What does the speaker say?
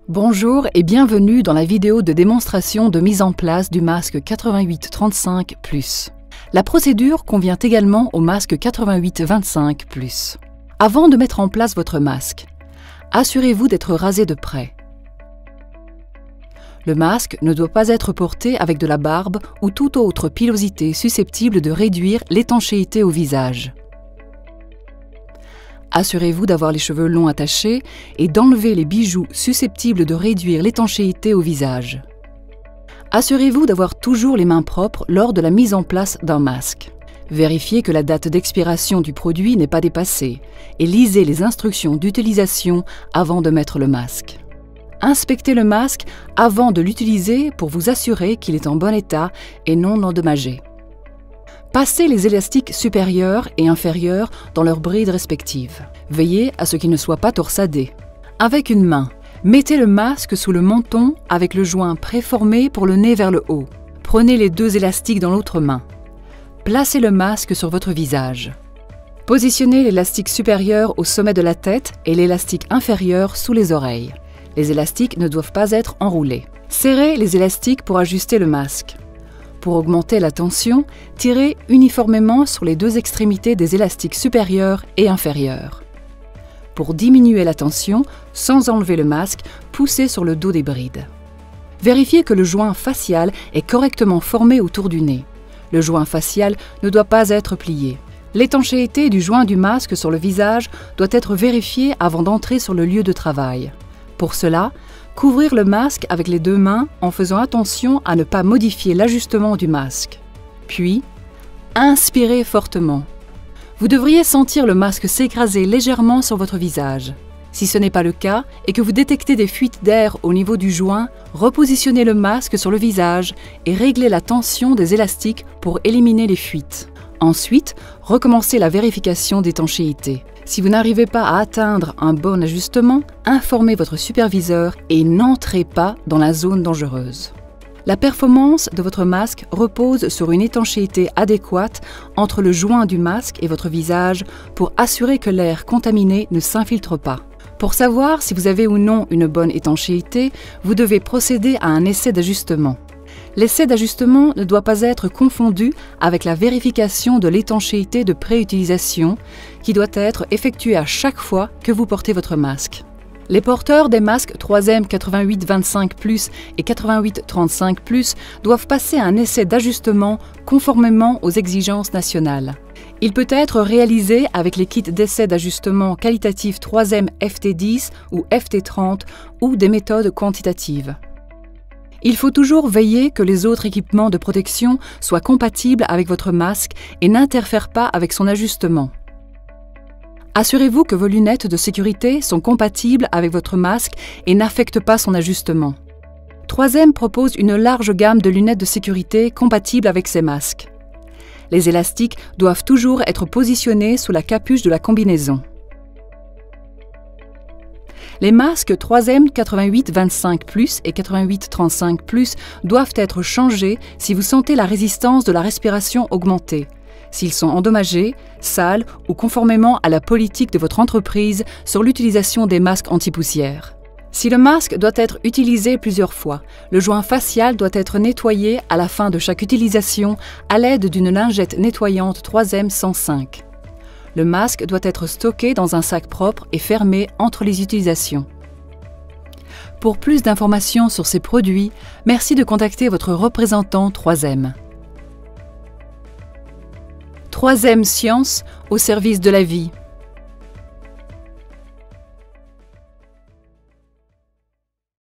Bonjour et bienvenue dans la vidéo de démonstration de mise en place du masque 8835+. La procédure convient également au masque 8825+. Avant de mettre en place votre masque, assurez-vous d'être rasé de près. Le masque ne doit pas être porté avec de la barbe ou toute autre pilosité susceptible de réduire l'étanchéité au visage. Assurez-vous d'avoir les cheveux longs attachés et d'enlever les bijoux susceptibles de réduire l'étanchéité au visage. Assurez-vous d'avoir toujours les mains propres lors de la mise en place d'un masque. Vérifiez que la date d'expiration du produit n'est pas dépassée et lisez les instructions d'utilisation avant de mettre le masque. Inspectez le masque avant de l'utiliser pour vous assurer qu'il est en bon état et non endommagé. Passez les élastiques supérieurs et inférieurs dans leurs brides respectives. Veillez à ce qu'ils ne soient pas torsadés. Avec une main, mettez le masque sous le menton avec le joint préformé pour le nez vers le haut. Prenez les deux élastiques dans l'autre main. Placez le masque sur votre visage. Positionnez l'élastique supérieur au sommet de la tête et l'élastique inférieur sous les oreilles. Les élastiques ne doivent pas être enroulés. Serrez les élastiques pour ajuster le masque. Pour augmenter la tension, tirez uniformément sur les deux extrémités des élastiques supérieurs et inférieurs. Pour diminuer la tension, sans enlever le masque, poussez sur le dos des brides. Vérifiez que le joint facial est correctement formé autour du nez. Le joint facial ne doit pas être plié. L'étanchéité du joint du masque sur le visage doit être vérifiée avant d'entrer sur le lieu de travail. Pour cela, couvrir le masque avec les deux mains en faisant attention à ne pas modifier l'ajustement du masque. Puis, inspirez fortement. Vous devriez sentir le masque s'écraser légèrement sur votre visage. Si ce n'est pas le cas et que vous détectez des fuites d'air au niveau du joint, repositionnez le masque sur le visage et réglez la tension des élastiques pour éliminer les fuites. Ensuite, recommencez la vérification d'étanchéité. Si vous n'arrivez pas à atteindre un bon ajustement, informez votre superviseur et n'entrez pas dans la zone dangereuse. La performance de votre masque repose sur une étanchéité adéquate entre le joint du masque et votre visage pour assurer que l'air contaminé ne s'infiltre pas. Pour savoir si vous avez ou non une bonne étanchéité, vous devez procéder à un essai d'ajustement. L'essai d'ajustement ne doit pas être confondu avec la vérification de l'étanchéité de préutilisation qui doit être effectuée à chaque fois que vous portez votre masque. Les porteurs des masques 3M 8825+ et 8835+ doivent passer un essai d'ajustement conformément aux exigences nationales. Il peut être réalisé avec les kits d'essai d'ajustement qualitatif 3M FT10 ou FT30 ou des méthodes quantitatives. Il faut toujours veiller que les autres équipements de protection soient compatibles avec votre masque et n'interfèrent pas avec son ajustement. Assurez-vous que vos lunettes de sécurité sont compatibles avec votre masque et n'affectent pas son ajustement. 3M propose une large gamme de lunettes de sécurité compatibles avec ces masques. Les élastiques doivent toujours être positionnés sous la capuche de la combinaison. Les masques 3M 8825+ et 8835+ doivent être changés si vous sentez la résistance de la respiration augmenter, s'ils sont endommagés, sales ou conformément à la politique de votre entreprise sur l'utilisation des masques anti-poussière. Si le masque doit être utilisé plusieurs fois, le joint facial doit être nettoyé à la fin de chaque utilisation à l'aide d'une lingette nettoyante 3M 105. Le masque doit être stocké dans un sac propre et fermé entre les utilisations. Pour plus d'informations sur ces produits, merci de contacter votre représentant 3M. 3M Science au service de la vie.